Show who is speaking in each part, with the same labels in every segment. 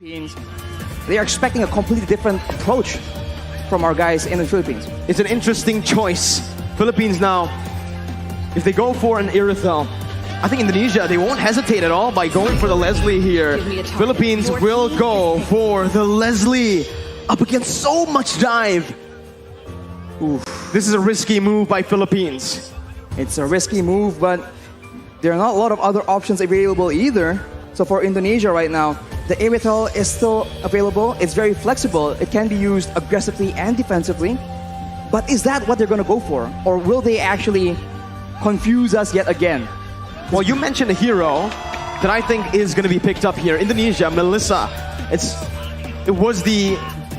Speaker 1: They are expecting a completely different approach from our guys in the Philippines.
Speaker 2: It's an interesting choice. Philippines now, if they go for an Irithel, I think Indonesia, they won't hesitate at all by going for the Leslie here. Philippines will go for the Leslie up against so much dive. Oof. This is a risky move by Philippines.
Speaker 1: It's a risky move, but there are not a lot of other options available either. So for Indonesia right now, the Irithel is still available. It's very flexible. It can be used aggressively and defensively. But is that what they're going to go for? Or will they actually confuse us yet again?
Speaker 2: Well, you mentioned a hero that I think is going to be picked up here. Indonesia, Melissa. It was the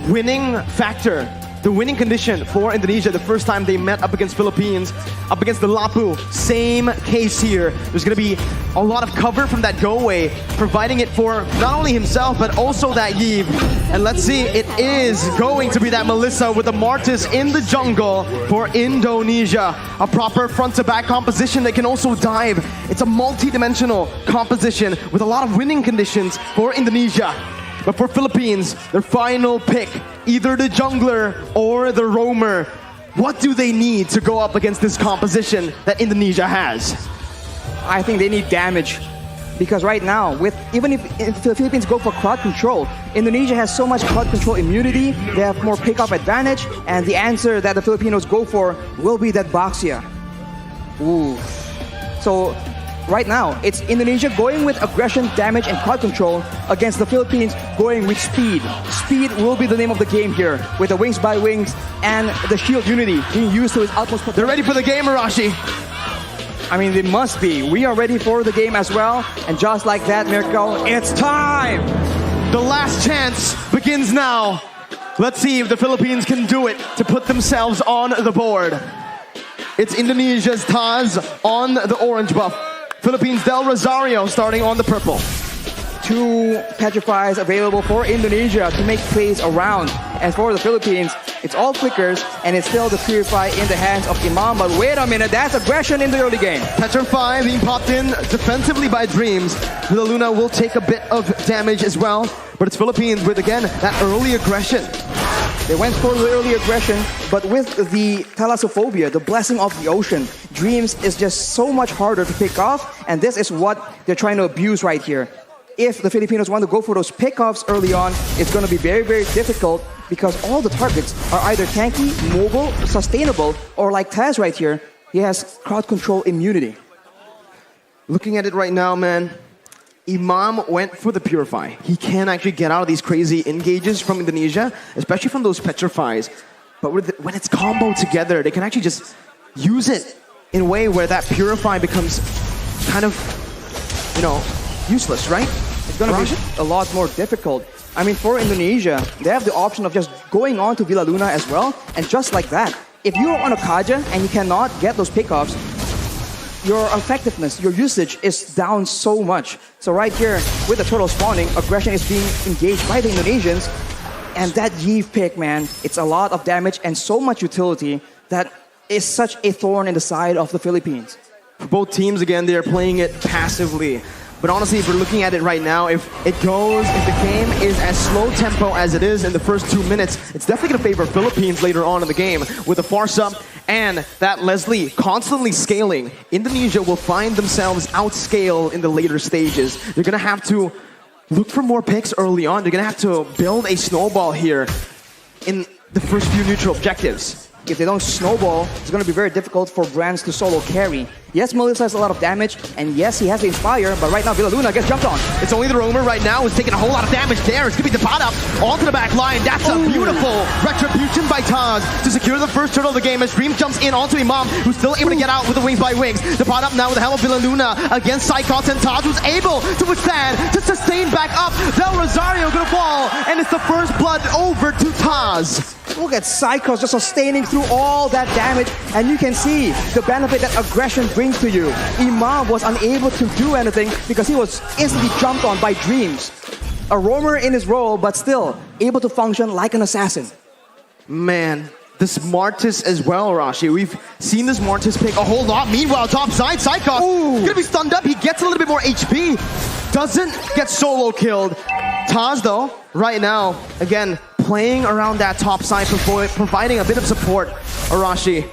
Speaker 2: winning factor, the winning condition for Indonesia the first time they met up against Philippines, up against the Lapu. Same case here. There's going to be a lot of cover from that go-away, providing it for not only himself, but also that Iesf. And let's see, it is going to be that Melissa with the Martis in the jungle for Indonesia. A proper front-to-back composition that can also dive. It's a multi-dimensional composition with a lot of winning conditions for Indonesia. But for Philippines, their final pick, either the jungler or the roamer. What do they need to go up against this composition that Indonesia has?
Speaker 1: I think they need damage. Because right now, even if the Philippines go for crowd control, Indonesia has so much crowd control immunity, they have more pick-off advantage, and the answer that the Filipinos go for will be that Baxia. Ooh. So right now, it's Indonesia going with aggression, damage, and crowd control against the Philippines going with speed. Speed will be the name of the game here, with the wings by wings and the shield unity being used to its utmost potential.
Speaker 2: They're ready for the game, Arashi.
Speaker 1: I mean, they must be. We are ready for the game as well. And just like that, Mirko, it's time!
Speaker 2: The last chance begins now. Let's see if the Philippines can do it to put themselves on the board. It's Indonesia's Taz on the orange buff. Philippines Del Rosario starting on the purple.
Speaker 1: 2 petrifies available for Indonesia to make plays around. And for the Philippines, it's all flickers, and it's still the Purify in the hands of Imam. But wait a minute, that's aggression in the early game.
Speaker 2: Petrify being popped in defensively by Dreams. Villa Luna will take a bit of damage as well. But it's Philippines with, again, that early aggression.
Speaker 1: They went for the early aggression, but with the Thalassophobia, the blessing of the ocean, Dreams is just so much harder to pick off, and this is what they're trying to abuse right here. If the Filipinos want to go for those pickoffs early on, it's going to be very, very difficult because all the targets are either tanky, mobile, sustainable, or like Taz right here, he has crowd control immunity.
Speaker 2: Looking at it right now, man, Imam went for the Purify. He can actually get out of these crazy engages from Indonesia, especially from those Petrifies. But when it's comboed together, they can actually just use it in a way where that Purify becomes kind of, useless, right?
Speaker 1: It's going to be a lot more difficult. I mean, for Indonesia, they have the option of just going on to Villa Luna as well, and just like that, if you're on a Kaja and you cannot get those pickoffs, your effectiveness, your usage is down so much. So right here, with the turtle spawning, aggression is being engaged by the Indonesians. And that Iesf pick, man, it's a lot of damage and so much utility that is such a thorn in the side of the Philippines.
Speaker 2: For both teams, again, they are playing it passively. But honestly, if we're looking at it right now, if the game is as slow tempo as it is in the first 2 minutes, it's definitely going to favor Philippines later on in the game. With the Farsa and that Leslie constantly scaling, Indonesia will find themselves outscaled in the later stages. They're going to have to look for more picks early on. They're going to have to build a snowball here in the first few neutral objectives.
Speaker 1: If they don't snowball, it's going to be very difficult for Brands to solo carry. Yes, Melissa has a lot of damage, and yes, he has the Inspire, but right now Villa Luna gets jumped on.
Speaker 2: It's only the roamer right now who's taking a whole lot of damage there. It's going to be the pot up onto the back line. That's a beautiful retribution by Taz to secure the first turtle of the game as Dream jumps in onto Imam, who's still able to get out with the wings by wings. The pot up now with the help of Villa Luna against Psychos, and Taz was able to withstand, to sustain back up. Del Rosario going to fall, and it's the first blood over to Taz.
Speaker 1: Look at Psychos just sustaining through all that damage, and you can see the benefit that aggression brings to you. Imam was unable to do anything because he was instantly jumped on by Dreams. A roamer in his role, but still able to function like an assassin.
Speaker 2: Man, this Martis as well, Rashi. We've seen this Martis pick a whole lot. Meanwhile, top side, Psychos gonna be stunned up. He gets a little bit more HP. Doesn't get solo killed. Taz, though, right now, again, playing around that top side, providing a bit of support. Arashi,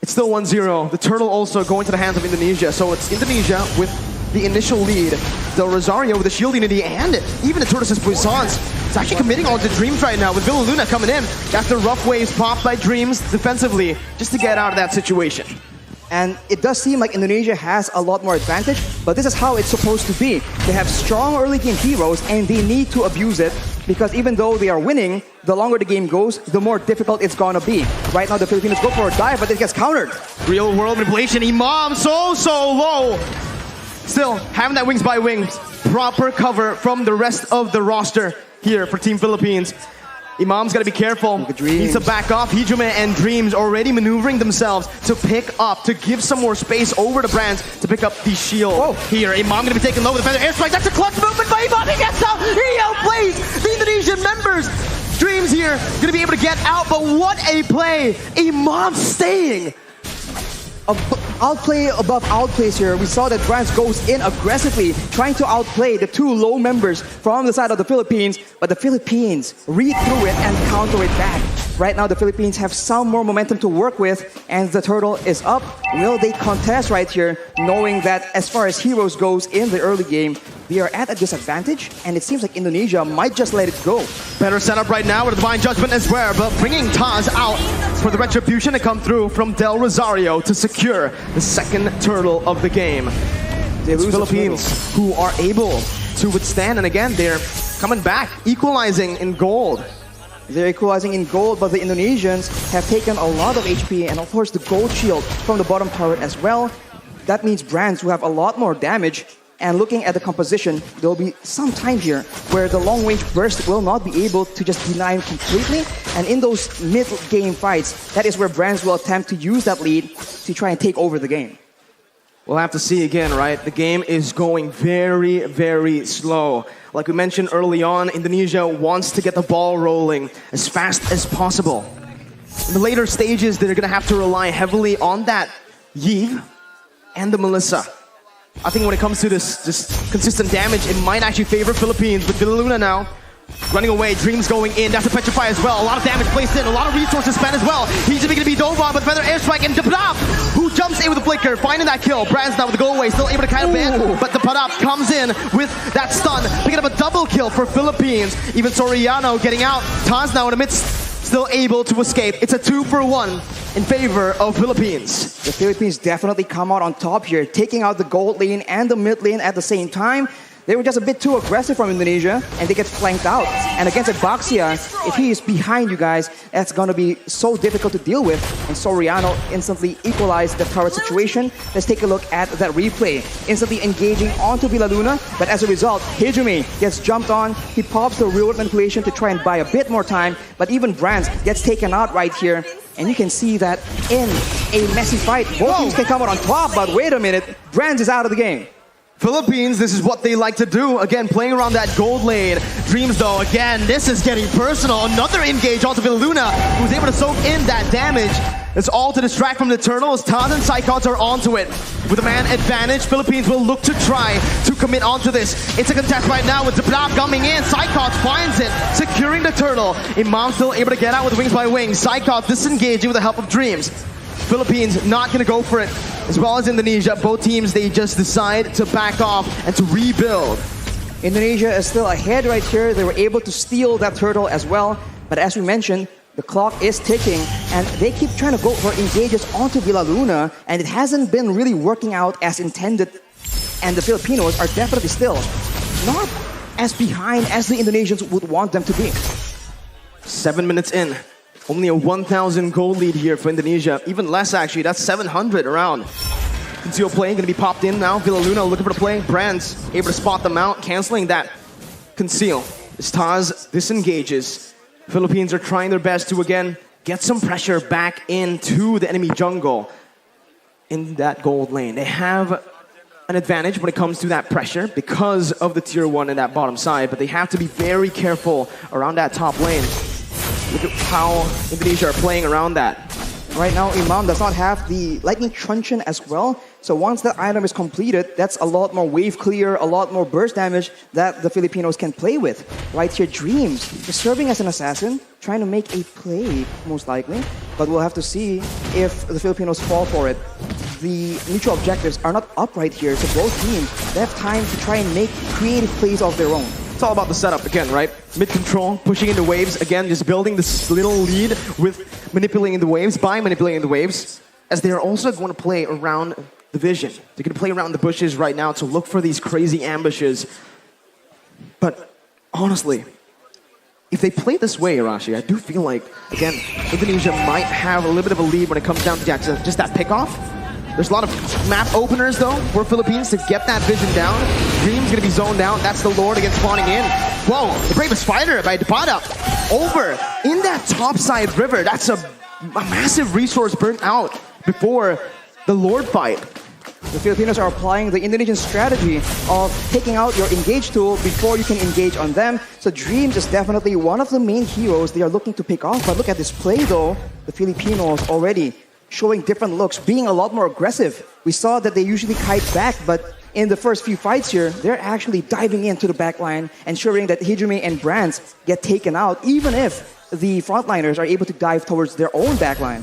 Speaker 2: it's still 1-0. The turtle also going to the hands of Indonesia. So it's Indonesia with the initial lead. Del Rosario with the shield unity and even the Tortoise's Puissance. It's actually committing on to Dreams right now with Villa Luna coming in. That's the rough waves popped by Dreams defensively just to get out of that situation.
Speaker 1: And it does seem like Indonesia has a lot more advantage, but this is how it's supposed to be. They have strong early game heroes and they need to abuse it, because even though they are winning, the longer the game goes, the more difficult it's gonna be. Right now the Filipinos go for a dive, but it gets countered.
Speaker 2: Real world manipulation, Imam so low. Still, having that wings by wings, proper cover from the rest of the roster here for Team Philippines. Imam's got to be careful. Needs to back off. Hijume and Dreams already maneuvering themselves to pick up, to give some more space over to Brands to pick up the shield. Here, Imam going to be taken low with the feather airstrike. That's a clutch movement by Imam. He gets out. He outplays the Indonesian members. Dreams here going to be able to get out, but what a play. Imam staying.
Speaker 1: Outplay above outplays here. We saw that Brands goes in aggressively, trying to outplay the two low members from the side of the Philippines, but the Philippines read through it and counter it back. Right now, the Philippines have some more momentum to work with, and the turtle is up. Will they contest right here, knowing that as far as heroes goes in the early game, they are at a disadvantage, and it seems like Indonesia might just let it go.
Speaker 2: Better setup right now with a Divine Judgment as well, but bringing Taz out for the Retribution to come through from Del Rosario to secure the second turtle of the game. The Philippines who are able to withstand, and again, they're coming back, equalizing in gold.
Speaker 1: They're equalizing in gold, but the Indonesians have taken a lot of HP, and of course the gold shield from the bottom turret as well. That means Brands who have a lot more damage. And looking at the composition, there will be some time here where the long-range burst will not be able to just deny him completely. And in those mid-game fights, that is where Brands will attempt to use that lead to try and take over the game.
Speaker 2: We'll have to see again, right? The game is going very, very slow. Like we mentioned early on, Indonesia wants to get the ball rolling as fast as possible. In the later stages, they're going to have to rely heavily on that Iesf and the Melissa. I think when it comes to this consistent damage, it might actually favor Philippines. With Villa Luna now running away, Dreams going in. That's a Petrify as well. A lot of damage placed in, a lot of resources spent as well. He's going to be Dova, but Feather Airstrike and Dapdap, who jumps in with the flicker, finding that kill. Brands now with the go away, still able to kind of ban, but the Padap comes in with that stun, picking up a double kill for Philippines. Even Soriano getting out. Taz now in the midst, still able to escape. It's a 2-for-1 in favor of Philippines.
Speaker 1: The Philippines definitely come out on top here, taking out the gold lane and the mid lane at the same time. They were just a bit too aggressive from Indonesia, and they get flanked out. And against Abaxia, if he is behind you guys, that's going to be so difficult to deal with. And Soriano instantly equalized the turret situation. Let's take a look at that replay. Instantly engaging onto Villa Luna, but as a result, Hijume gets jumped on. He pops the real manipulation to try and buy a bit more time, but even Brands gets taken out right here. And you can see that in a messy fight, both teams can come out on top, but wait a minute, Brands is out of the game.
Speaker 2: Philippines, this is what they like to do. Again, playing around that gold lane. Dreams, though, again, this is getting personal. Another engage onto Villa Luna, who's able to soak in that damage. It's all to distract from the Eternals. Taz and Psychots are onto it. With a man advantage, Philippines will look to try to commit onto this. It's a contest right now with Dapdap coming in. Psychots finds it, securing the turtle. Imam still able to get out with wings by wings. Psychots disengaging with the help of Dreams. Philippines not going to go for it, as well as Indonesia. Both teams, they just decide to back off and to rebuild.
Speaker 1: Indonesia is still ahead right here. They were able to steal that turtle as well. But as we mentioned, the clock is ticking, and they keep trying to go for engages onto Villa Luna, and it hasn't been really working out as intended. And the Filipinos are definitely still not as behind as the Indonesians would want them to be.
Speaker 2: 7 minutes in. Only a 1,000 gold lead here for Indonesia. Even less, actually. That's 700 around. Conceal play going to be popped in now. Villa Luna looking for the play. Brands able to spot them out, canceling that conceal. As Taz disengages, Philippines are trying their best to, again, get some pressure back into the enemy jungle in that gold lane. They have an advantage when it comes to that pressure because of the tier 1 in that bottom side, but they have to be very careful around that top lane. Look at how Indonesia are playing around that.
Speaker 1: Right now, Imam does not have the Lightning Truncheon as well. So once that item is completed, that's a lot more wave clear, a lot more burst damage that the Filipinos can play with. Right here, Dreams is serving as an assassin, trying to make a play, most likely. But we'll have to see if the Filipinos fall for it. The mutual objectives are not up right here, so both teams, they have time to try and make creative plays of their own.
Speaker 2: It's all about the setup again, right? Mid control, pushing into waves, again, just building this little lead with manipulating the waves, by manipulating the waves, as they are also going to play around the vision. They're going to play around the bushes right now to look for these crazy ambushes. But honestly, if they play this way, Arashi, I do feel like, again, Indonesia might have a little bit of a lead when it comes down to just that pickoff. There's a lot of map openers, though, for Philippines to get that vision down. Dream's going to be zoned out. That's the Lord again spawning in. Whoa, the Bravest Fighter by Depada over in that topside river. That's a massive resource burnt out before the Lord fight.
Speaker 1: The Filipinos are applying the Indonesian strategy of taking out your engage tool before you can engage on them. So Dreams is definitely one of the main heroes they are looking to pick off. But look at this play, though. The Filipinos already showing different looks, being a lot more aggressive. We saw that they usually kite back, but in the first few fights here, they're actually diving into the backline, ensuring that Hijime and Brands get taken out, even if the frontliners are able to dive towards their own backline.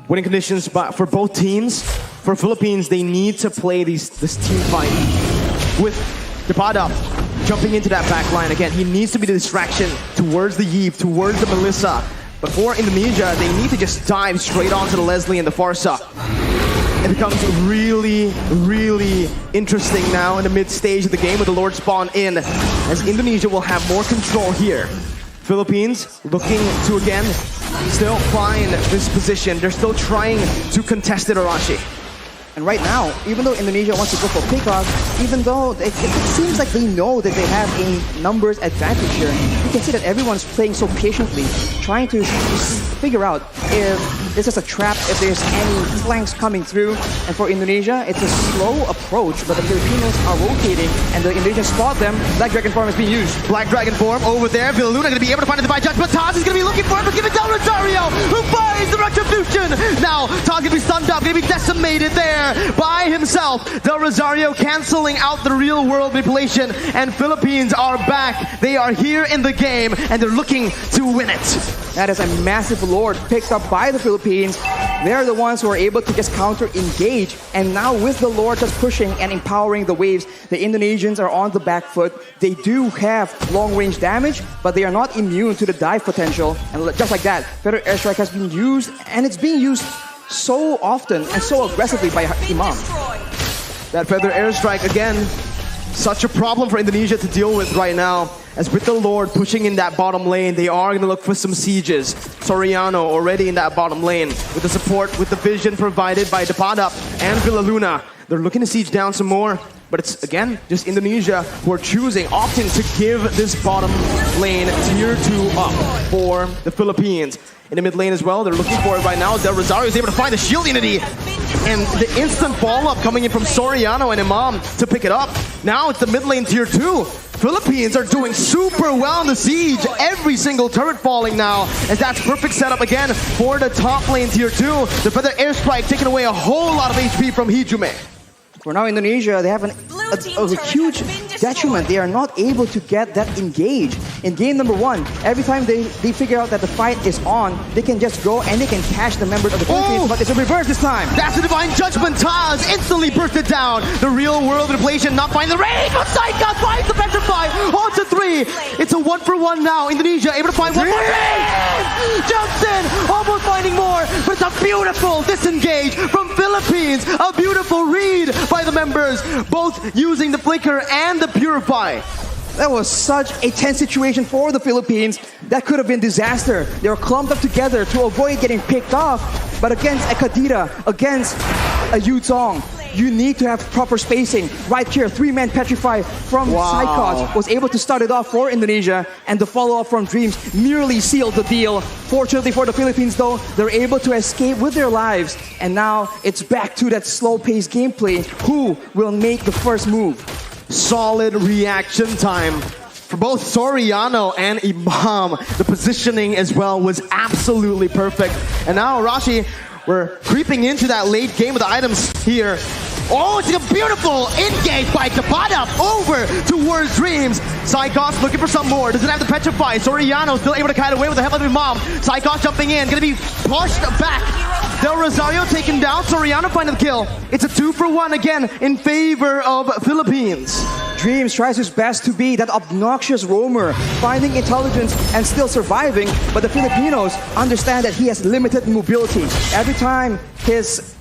Speaker 2: Winning conditions for both teams. For Philippines, they need to play this team fight with Depada jumping into that backline. Again, he needs to be the distraction towards the Iesf, towards the Melissa. But for Indonesia, they need to just dive straight onto the Leslie and the Farsa. It becomes really, really interesting now in the mid-stage of the game with the Lord spawn in, as Indonesia will have more control here. Philippines looking to, again, still find this position. They're still trying to contest it, Arashi.
Speaker 1: And right now, even though Indonesia wants to go for pickoff, even though it seems like they know that they have a numbers advantage here, you can see that everyone's playing so patiently, trying to figure out if this is a trap, if there's any flanks coming through. And for Indonesia, it's a slow approach, but the Filipinos are rotating, and the Indonesians spot them. Black Dragon form is being used.
Speaker 2: Black Dragon form over there. Villaluna going to be able to find a Divine Judge, but Taz is going to be looking for it, but give it down to Rosario, who finds the Retribution. Now, Taz going to be stunned up, going to be decimated there by himself. Del Rosario canceling out the real world manipulation, and Philippines are back. They are here in the game, and they're looking to win it.
Speaker 1: That is a massive Lord picked up by the Philippines. They're the ones who are able to just counter-engage, and now with the Lord just pushing and empowering the waves, the Indonesians are on the back foot. They do have long-range damage, but they are not immune to the dive potential. And just like that, Feather Airstrike has been used, and it's being used so often and so aggressively by Imam.
Speaker 2: That Feather Airstrike, again, such a problem for Indonesia to deal with right now. As with the Lord pushing in that bottom lane, they are going to look for some sieges. Soriano already in that bottom lane with the support, with the vision provided by Depada and Villaluna. They're looking to siege down some more, but it's, again, just Indonesia who are opting to give this bottom lane tier 2 up for the Philippines. In the mid lane as well, they're looking for it right now. Del Rosario is able to find the shield unity, and the instant follow-up coming in from Soriano and Imam to pick it up. Now it's the mid lane tier 2. Philippines are doing super well in the siege. Every single turret falling now, as that's perfect setup again for the top lane tier 2. The Feather Airstrike taking away a whole lot of HP from Hijime.
Speaker 1: For now, Indonesia, they have a huge detriment. They are not able to get that engage. In game number 1, every time they figure out that the fight is on, they can just go and they can catch the members of the Philippines, but it's a reverse this time.
Speaker 2: That's the Divine Judgment. Taz instantly bursted down. The real world manipulation not finding the range, but Saigon finds the Petrify. On to 3. It's a 1-for-1 now. Indonesia able to find one more. Jumps in, almost finding more, but it's a beautiful disengage from Philippines. A beautiful read by the members, both using the Flicker and the Purify.
Speaker 1: That was such a tense situation for the Philippines. That could have been disaster. They were clumped up together to avoid getting picked off. But against a Kadira, against a Yutong, you need to have proper spacing. Right here, 3-man Petrify from Psychos was able to start it off for Indonesia, and the follow-up from Dreams nearly sealed the deal. Fortunately for the Philippines, though, they're able to escape with their lives. And now it's back to that slow-paced gameplay. Who will make the first move?
Speaker 2: Solid reaction time for both Soriano and Imam. The positioning as well was absolutely perfect. And now, Arashi, we're creeping into that late game with the items here. Oh, it's a beautiful engage by Tapada over towards Dreams. Psychos looking for some more. Doesn't have to petrify. Soriano still able to kite away with the help of his mom. Psychos jumping in. Gonna be pushed back. Del Rosario taken down. Soriano finding the kill. It's a 2-for-1 again in favor of Philippines.
Speaker 1: Dreams tries his best to be that obnoxious roamer, finding intelligence and still surviving, but the Filipinos understand that he has limited mobility. Every time his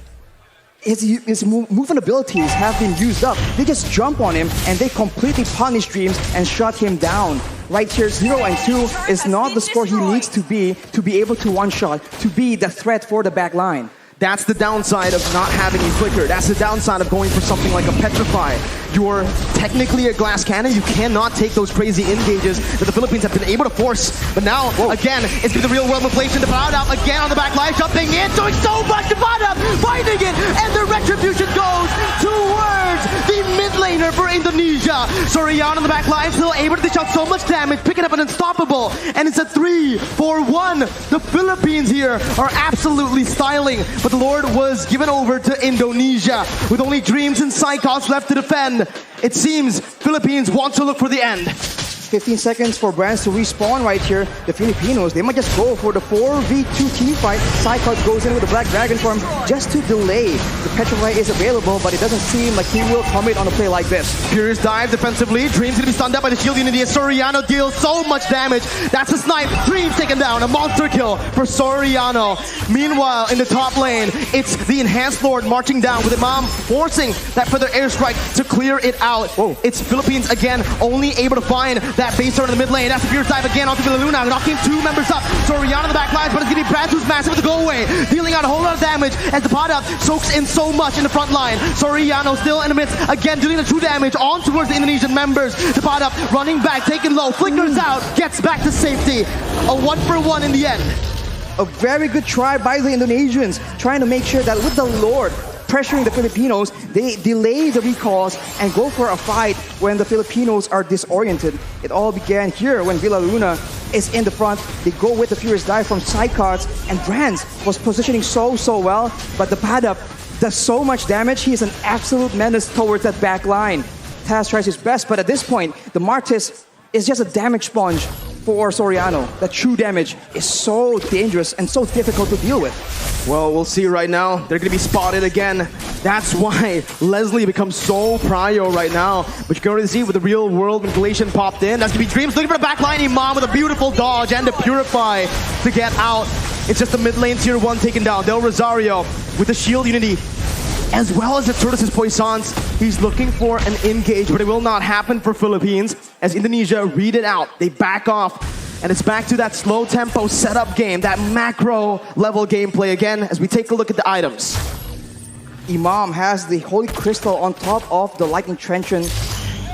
Speaker 1: movement abilities have been used up, they just jump on him and they completely punish Dreams and shut him down. Right here, 0 and 2 is not the score he needs to be able to one-shot, to be the threat for the back line.
Speaker 2: That's the downside of not having a flicker. That's the downside of going for something like a petrify. You're technically a glass cannon. You cannot take those crazy engages that the Philippines have been able to force. But now, again, it's been the real world inflation. Tapada again on the back line, jumping in, doing so much. Tapada finding it, and the retribution goes towards the mid laner for Indonesia. Soriano on the back line, still able to dish out so much damage, picking up an unstoppable, and it's a 3-for-1. The Philippines here are absolutely styling, but the Lord was given over to Indonesia with only Dreams and Psychos left to defend. It seems Philippines want to look for the end.
Speaker 1: 15 seconds for Brands to respawn right here. The Filipinos, they might just go for the 4v2 team fight. Psychos goes in with the Black Dragon form just to delay. The Petrify is available, but it doesn't seem like he will commit on a play like this.
Speaker 2: Furious dive defensively. Dreams gonna be stunned up by the shield unity as Soriano deals so much damage. That's a snipe. Dreams taken down. A monster kill for Soriano. Meanwhile, in the top lane, it's the Enhanced Lord marching down with Imam forcing that further airstrike to clear it out. Whoa. It's Philippines again, only able to find that base turn in the mid lane. That's the Fierce dive again onto Villaluna, knocking 2 members up. Soriano on the back lines, but it's going to be Brands who's massive with the go away, dealing out a whole lot of damage as the pot up soaks in so much in the front line. Soriano still in the midst, again dealing the true damage on towards the Indonesian members. The pot up running back, taking low, flickers out, gets back to safety. A 1-for-1 in the end.
Speaker 1: A very good try by the Indonesians, trying to make sure that with the Lord pressuring the Filipinos, they delay the recalls and go for a fight when the Filipinos are disoriented. It all began here when Villaluna is in the front. They go with the Furious Dive from Psychos, and Brands was positioning so well, but the Padap does so much damage. He is an absolute menace towards that back line. Taz tries his best, but at this point, the Martis is just a damage sponge for Soriano. The true damage is so dangerous and so difficult to deal with.
Speaker 2: Well, we'll see right now. They're going to be spotted again. That's why Leslie becomes so prio right now. But you can already see with the real world manipulation popped in. That's going to be Dreams looking for the back line. Imam with a beautiful dodge and the Purify to get out. It's just the mid lane tier 1 taken down. Del Rosario with the shield unity, as well as the Tortoise's Poissons. He's looking for an engage, but it will not happen for Philippines as Indonesia read it out. They back off, and it's back to that slow tempo setup game, that macro level gameplay again as we take a look at the items.
Speaker 1: Imam has the Holy Crystal on top of the Lightning Trenchant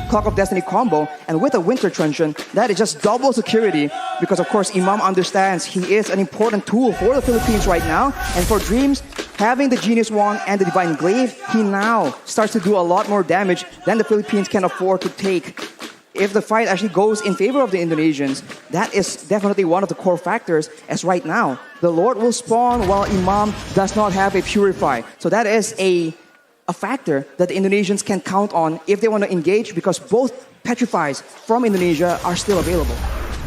Speaker 1: Clock of Destiny combo, and with a Winter Trenchant, that is just double security because of course Imam understands he is an important tool for the Philippines right now, and for Dreams, having the Genius Wand and the Divine Glaive, he now starts to do a lot more damage than the Philippines can afford to take. If the fight actually goes in favor of the Indonesians, that is definitely one of the core factors, as right now, the Lord will spawn while Imam does not have a Purify. So that is a factor that the Indonesians can count on if they want to engage, because both Petrifies from Indonesia are still available.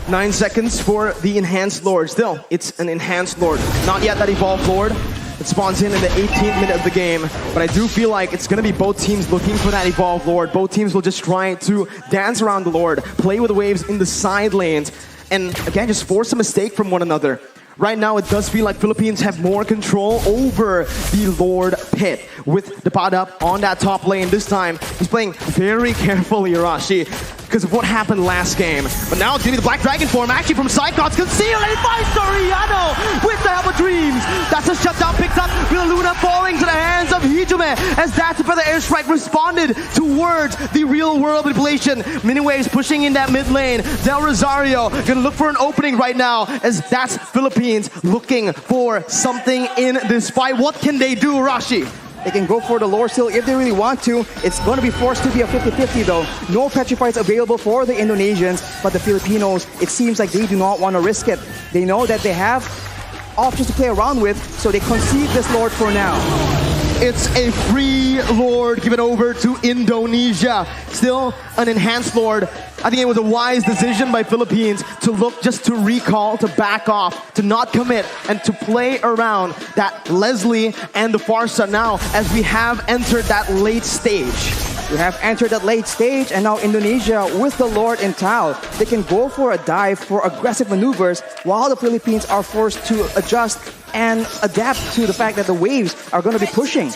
Speaker 2: 9 seconds for the Enhanced Lord. Still, it's an Enhanced Lord. Not yet that Evolved Lord. It spawns in the 18th minute of the game. But I do feel like it's going to be both teams looking for that Evolved Lord. Both teams will just try to dance around the Lord, play with the waves in the side lanes, and again, just force a mistake from one another. Right now, it does feel like Philippines have more control over the Lord pit with the pod up on that top lane. This time, he's playing very carefully, Arashi, because of what happened last game. But now it's going to be the Black Dragon form, actually from Psychos, concealed, and he finds Soriano with the help of Dreams. That's a shutdown, picks up Villaluna, falling to the hands of Hijume, as that's the further airstrike responded towards the real world manipulation. Miniwaves pushing in that mid lane. Del Rosario gonna look for an opening right now, as that's Philippines looking for something in this fight. What can they do, Rashi?
Speaker 1: They can go for the lore still if they really want to. It's going to be forced to be a 50-50 though. No Petrifies available for the Indonesians, but the Filipinos, it seems like they do not want to risk it. They know that they have options to play around with, so they concede this lord for now.
Speaker 2: It's a free Lord given over to Indonesia. Still an enhanced Lord. I think it was a wise decision by Philippines to look just to recall, to back off, to not commit, and to play around that Leslie and the Farsa now as we have entered that late stage.
Speaker 1: We have entered that late stage, and now Indonesia with the Lord in tow. They can go for a dive, for aggressive maneuvers, while the Philippines are forced to adjust and adapt to the fact that the waves are going to be pushing.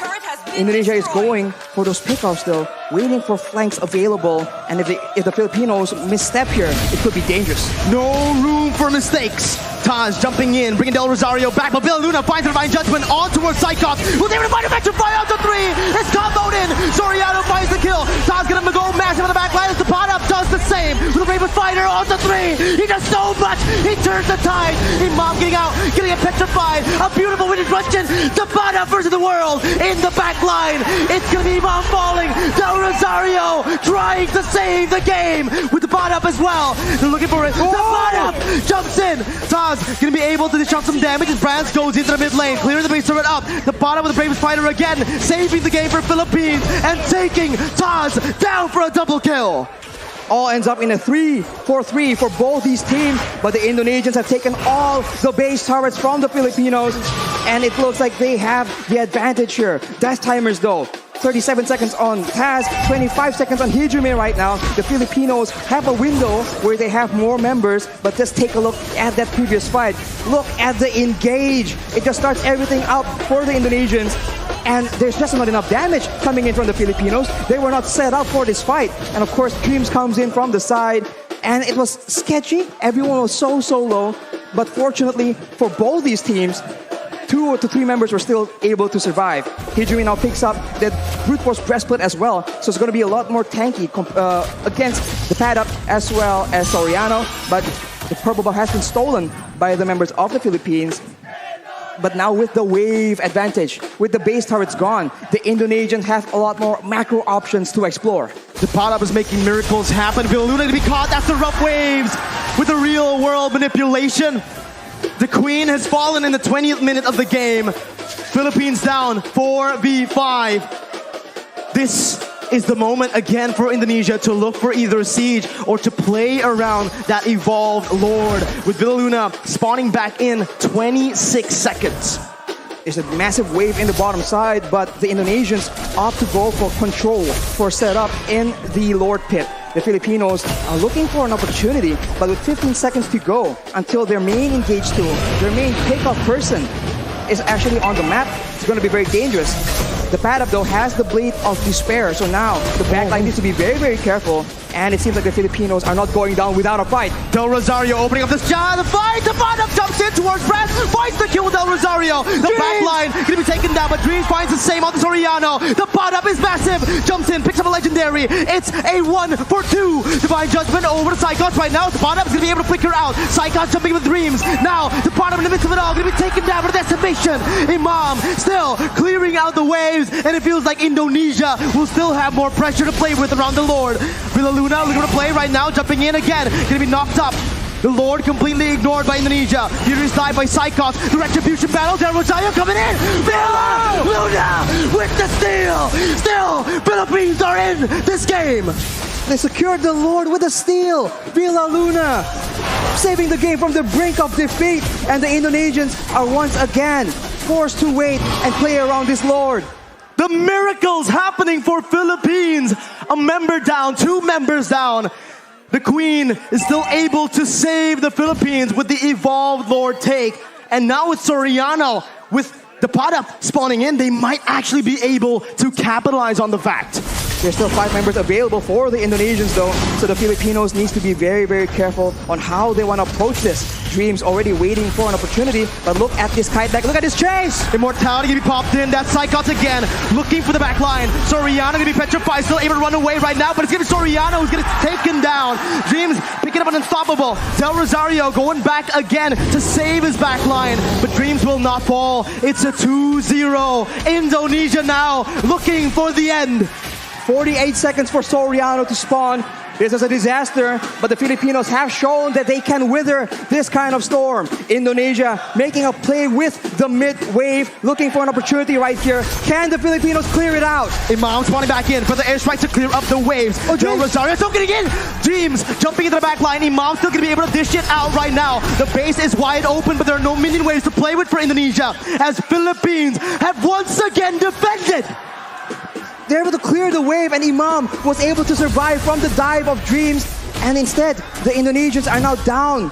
Speaker 1: Indonesia is going for those pickoffs though, waiting for flanks available, and if the Filipinos misstep here, it could be dangerous.
Speaker 2: No room for mistakes. Taz jumping in, bringing Del Rosario back, but Villa Luna finds the divine judgment on towards Psychos. Will they able to find a electrify out to 3? It's comboed in. Soriano finds the kill. Taz gonna go massive on the back line as the pot up does the same. With the Raven Fighter on to 3. He does so much. He turns the tide. Imam getting out, getting it petrified. A beautiful winning Russian. The pot up versus the world in the back line. It's gonna be Imam falling. Del Rosario trying to save the game with the pot up as well. They're looking for it. The pot up jumps in. Taz gonna be able to dish out some damage as Brands goes into the mid lane, clearing the base turret up. The bottom with the Bravest Fighter again, saving the game for Philippines and taking Taz down for a double kill.
Speaker 1: All ends up in a 3-4-3 for both these teams, but the Indonesians have taken all the base turrets from the Filipinos, and it looks like they have the advantage here. Death timers though, 37 seconds on Taz, 25 seconds on Hijime right now. The Filipinos have a window where they have more members, but just take a look at that previous fight. Look at the engage. It just starts everything up for the Indonesians, and there's just not enough damage coming in from the Filipinos. They were not set up for this fight. And of course, Dreams comes in from the side, and it was sketchy. Everyone was so low, but fortunately for both these teams, 2 to 3 members were still able to survive. Hijumi now picks up the Brute Force Breastplate as well, so it's going to be a lot more tanky against the Paddock as well as Soriano, but the Purple Buff has been stolen by the members of the Philippines. But now with the wave advantage, with the base turrets gone, the Indonesians have a lot more macro options to explore.
Speaker 2: The pot up is making miracles happen. Villa Luna to be caught after rough waves with the real world manipulation. The Queen has fallen in the 20th minute of the game. Philippines down 4v5. This is the moment again for Indonesia to look for either siege or to play around that evolved Lord, with Villa Luna spawning back in 26 seconds.
Speaker 1: There's a massive wave in the bottom side, but the Indonesians opt to go for control, for setup in the Lord pit. The Filipinos are looking for an opportunity, but with 15 seconds to go until their main engage tool, their main pickup person is actually on the map, it's going to be very dangerous. The Paddock though has the Blade of Despair, so now the backline needs to be very careful, and it seems like the Filipinos are not going down without a fight.
Speaker 2: Del Rosario opening up this the fight! The Paddock jumps in towards Brad, finds the kill with Del Rosario. The backline gonna be taken down, but Dreams finds the same on the Soriano. The Paddock is massive, jumps in, picks up a legendary. It's a 1-for-2. Divine Judgment over to Psychos right now. The Paddock is gonna be able to flicker out. Psychos jumping with Dreams. Now the Paddock in the midst of it all gonna be taken down for the decimation. Imam still clearing out the waves, and it feels like Indonesia will still have more pressure to play with around the Lord. Villa Luna looking to play right now, jumping in again, gonna be knocked up. The Lord completely ignored by Indonesia. Furious dive by Psychos. The Retribution battle. Del Rosario coming in. Villa Luna with the steal. Still, Philippines are in this game.
Speaker 1: They secured the Lord with a steal. Villa Luna saving the game from the brink of defeat, and the Indonesians are once again forced to wait and play around this Lord.
Speaker 2: The miracles happening for Philippines. A member down, 2 members down. The Queen is still able to save the Philippines with the evolved Lord take. And now with Soriano, with the Paddock spawning in, they might actually be able to capitalize on the fact.
Speaker 1: There's still 5 members available for the Indonesians though, so the Filipinos needs to be very careful on how they want to approach this. Dreams already waiting for an opportunity, but look at this kite back, look at this chase!
Speaker 2: Immortality gonna be popped in, that's Psychos again, looking for the back line. Soriano gonna be petrified, still able to run away right now, but it's gonna be Soriano who's gonna take him down. Dreams picking up an unstoppable. Del Rosario going back again to save his back line, but Dreams will not fall. It's a 2-0. Indonesia now looking for the end.
Speaker 1: 48 seconds for Soriano to spawn. This is a disaster, but the Filipinos have shown that they can weather this kind of storm. Indonesia making a play with the mid-wave, looking for an opportunity right here. Can the Filipinos clear it out?
Speaker 2: Imam spawning back in for the airstrike to clear up the waves. Del Rosario still getting in. Dreams jumping into the back line. Imam still going to be able to dish it out right now. The base is wide open, but there are no minion waves to play with for Indonesia, as Philippines have once again defended.
Speaker 1: They're able to clear the wave, and Imam was able to survive from the dive of Dreams. And instead, the Indonesians are now down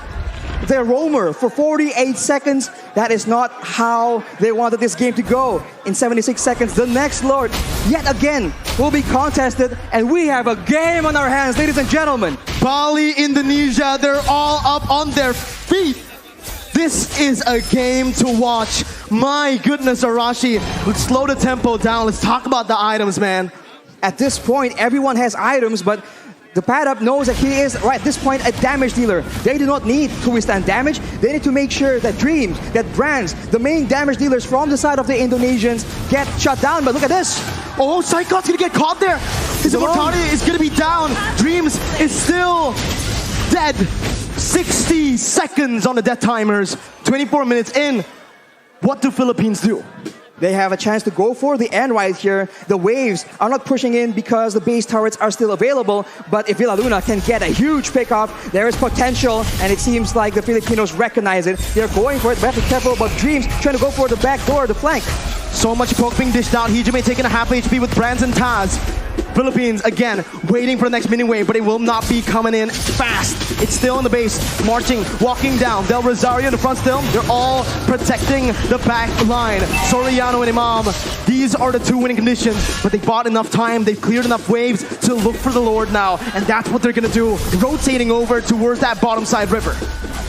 Speaker 1: their roamer for 48 seconds. That is not how they wanted this game to go. In 76 seconds, the next Lord, yet again, will be contested. And we have a game on our hands, ladies and gentlemen.
Speaker 2: Bali, Indonesia, they're all up on their feet. This is a game to watch. My goodness, Arashi. Let's slow the tempo down. Let's talk about the items, man.
Speaker 1: At this point, everyone has items, but the pad-up knows that he is, right at this point, a damage dealer. They do not need to withstand damage. They need to make sure that Dreams, that Brands, the main damage dealers from the side of the Indonesians, get shut down. But look at this.
Speaker 2: Oh, Psychot's gonna get caught there. His immortality is gonna be down. Dreams is still dead. 60 seconds on the death timers. 24 minutes in. What do Philippines do?
Speaker 1: They have a chance to go for the end right here. The waves are not pushing in because the base turrets are still available. But if Villa Luna can get a huge pickoff, there is potential. And it seems like the Filipinos recognize it. They're going for it. But have to be careful about Dreams trying to go for the back door, the flank.
Speaker 2: So much poke being dished out. Hijime taking a half HP with Brands and Taz. Philippines, again, waiting for the next mini wave, but it will not be coming in fast. It's still in the base, marching, walking down. Del Rosario in the front still. They're all protecting the back line. Soriano and Imam, these are the two winning conditions, but they bought enough time. They've cleared enough waves to look for the Lord now, and that's what they're going to do, rotating over towards that bottom side river.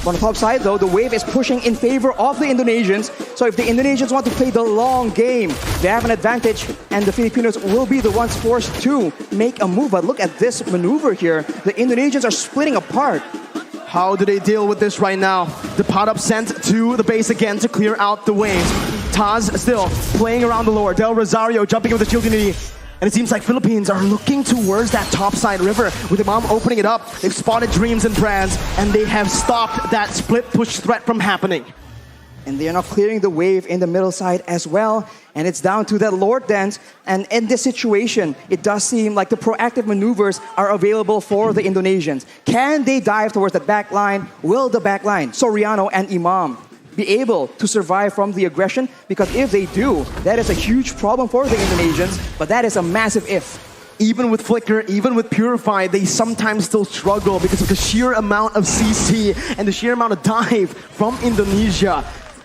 Speaker 1: On the top side, though, the wave is pushing in favor of the Indonesians. So if the Indonesians want to play the long game, they have an advantage, and the Filipinos will be the ones forced to make a move. But look at this maneuver here. The Indonesians are splitting apart.
Speaker 2: How do they deal with this right now? The pot-up sent to the base again to clear out the waves. Taz still playing around the Lord. Del Rosario jumping with the shield unity. And it seems like Philippines are looking towards that topside river with Imam opening it up. They've spotted Dreams and Brands, and they have stopped that split push threat from happening.
Speaker 1: And they are now clearing the wave in the middle side as well. And it's down to that Lord dance. And in this situation, it does seem like the proactive maneuvers are available for the Indonesians. Can they dive towards the back line? Will the back line, Soriano and Imam, be able to survive from the aggression? Because if they do, that is a huge problem for the Indonesians, but that is a massive if.
Speaker 2: Even with Flicker, even with Purify, they sometimes still struggle because of the sheer amount of CC and the sheer amount of dive from Indonesia.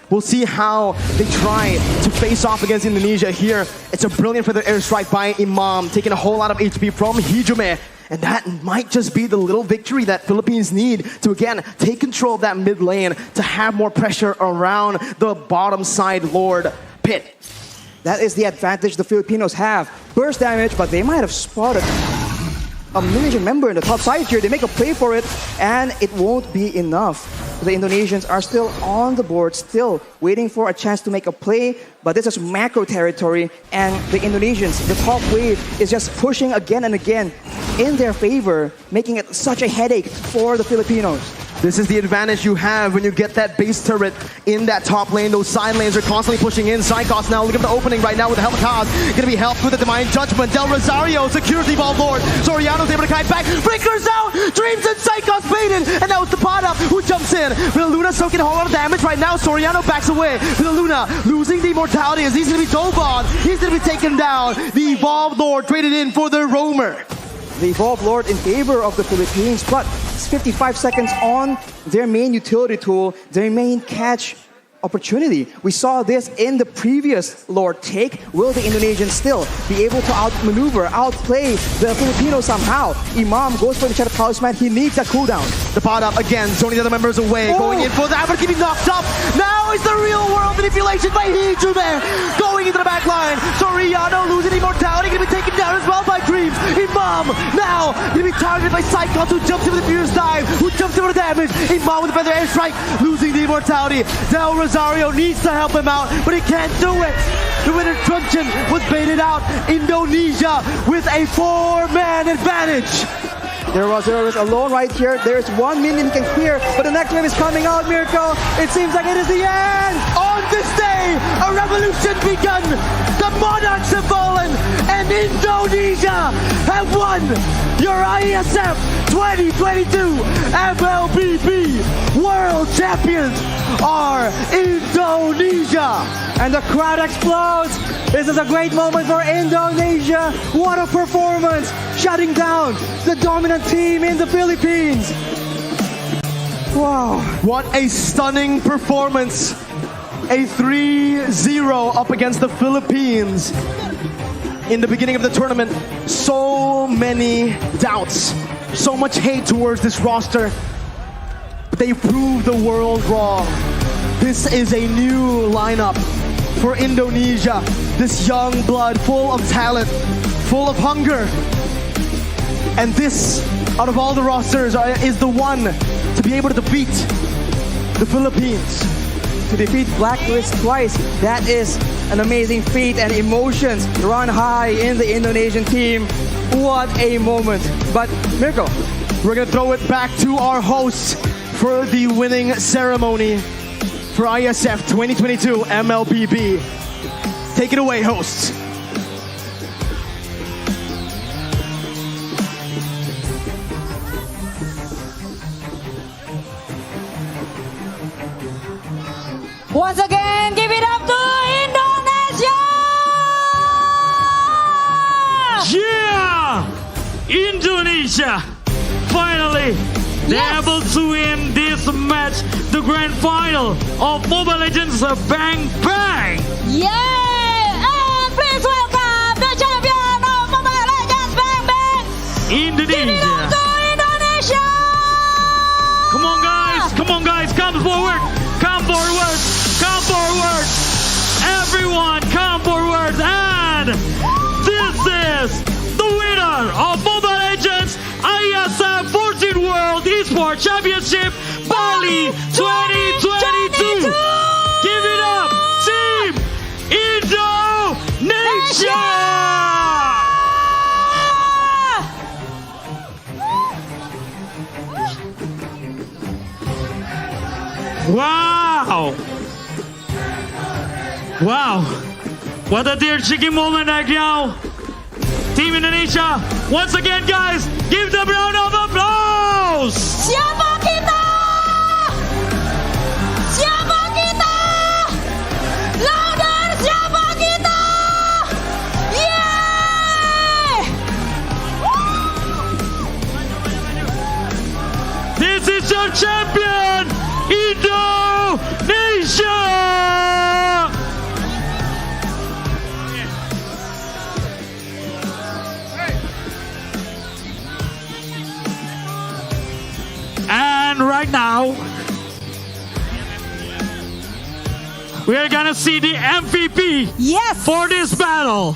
Speaker 2: We'll see how they try to face off against Indonesia here. It's a brilliant feather airstrike by Imam, taking a whole lot of HP from Hijime. And that might just be the little victory that Philippines need to, again, take control of that mid lane to have more pressure around the bottom side Lord pit.
Speaker 1: That is the advantage the Filipinos have. Burst damage, but they might have spotted a Indonesian member in the top side here. They make a play for it, and it won't be enough. The Indonesians are still on the board, still waiting for a chance to make a play, but this is macro territory, and the Indonesians, the top wave, is just pushing again and again in their favor, making it such a headache for the Filipinos.
Speaker 2: This is the advantage you have when you get that base turret in that top lane. Those side lanes are constantly pushing in. Psychos now looking at the opening right now with the help of Kaz. Going to be helped with the Divine Judgment. Del Rosario secures the Evolved Lord. Soriano's able to kite back. Breakers out! Dreams and Psychos baited! And now it's the pot-up who jumps in. Villa Luna soaking a whole lot of damage right now. Soriano backs away. Villa Luna losing the immortality as he's going to be dove on. He's going to be taken down. The Evolved Lord traded in for the Roamer.
Speaker 1: The Evolved Lord in favor of the Philippines, but it's 55 seconds on their main utility tool, their main catch opportunity. We saw this in the previous Lord take. Will the Indonesians still be able to outmaneuver, outplay the Filipinos somehow? Imam goes for the Shadow Talisman. He needs a cooldown.
Speaker 2: The pot up again, zoning the other members away, going in for that, but getting knocked up. Now is the real world manipulation by Hijime, going into the back line. Soriano losing immortality, going to be taken down as well by Dreams. Imam now going to be targeted by Psychos, who jumps in with the fierce dive, who jumps in with the damage. Imam with the feather airstrike, losing the immortality. Del Rosario needs to help him out, but he can't do it. The winner truncheon was baited out. Indonesia with a 4-man advantage.
Speaker 1: There was alone right here. There's 1 million he can clear, but the next wave is coming out, Mirko. It seems like it is the end.
Speaker 2: On this day, a revolution begun. The monarchs have fallen, and Indonesia have won your Iesf 2022 Mlbb World Champions are Indonesia.
Speaker 1: And the crowd explodes. This is a great moment for Indonesia. What a performance, shutting down the dominant team in the Philippines. Wow.
Speaker 2: What a stunning performance. A 3-0 up against the Philippines. In the beginning of the tournament, so many doubts, so much hate towards this roster. But they proved the world wrong. This is a new lineup for Indonesia. This young blood, full of talent, full of hunger. And this, out of all the rosters, is the one to be able to defeat the Philippines.
Speaker 1: To defeat Blacklist twice, that is an amazing feat, and emotions run high in the Indonesian team. What a moment. But Mirko,
Speaker 2: we're gonna throw it back to our hosts for the winning ceremony for Iesf 2022 Mlbb. Take it away, hosts.
Speaker 3: Once again, give it up to Indonesia!
Speaker 4: Yeah! Indonesia! Finally, they're able to win this match, the grand final of Mobile Legends Bang Bang!
Speaker 3: Yeah! And please welcome the champion of Mobile Legends Bang Bang! Give it up
Speaker 4: Indonesia!
Speaker 3: to Indonesia!
Speaker 4: Come on guys, come forward! Come forward! Come forward! Everyone, come forward! And this is the winner of Mobile Legends Iesf 14 World Esports Championship Bali 2022! Give it up, Team Indonesia! Wow! Wow! What a tear-shaking moment right now! Team Indonesia, once again guys, give them a round of applause!
Speaker 3: Siapa kita? Siapa kita? Louder, siapa kita? Yeah!
Speaker 4: This is your champion, Indonesia! And right now, we are gonna see the MVP
Speaker 3: Yes!
Speaker 4: for this battle.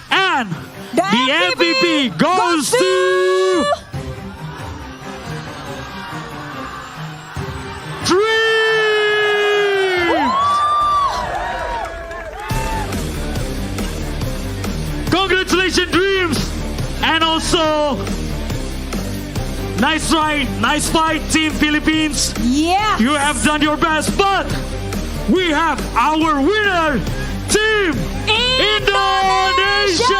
Speaker 4: And
Speaker 3: The
Speaker 4: the MVP goes to Dreams! Congratulations, Dreams! And also, nice try, nice fight, Team Philippines.
Speaker 3: Yeah!
Speaker 4: You have done your best, but we have our winner, Team Indonesia!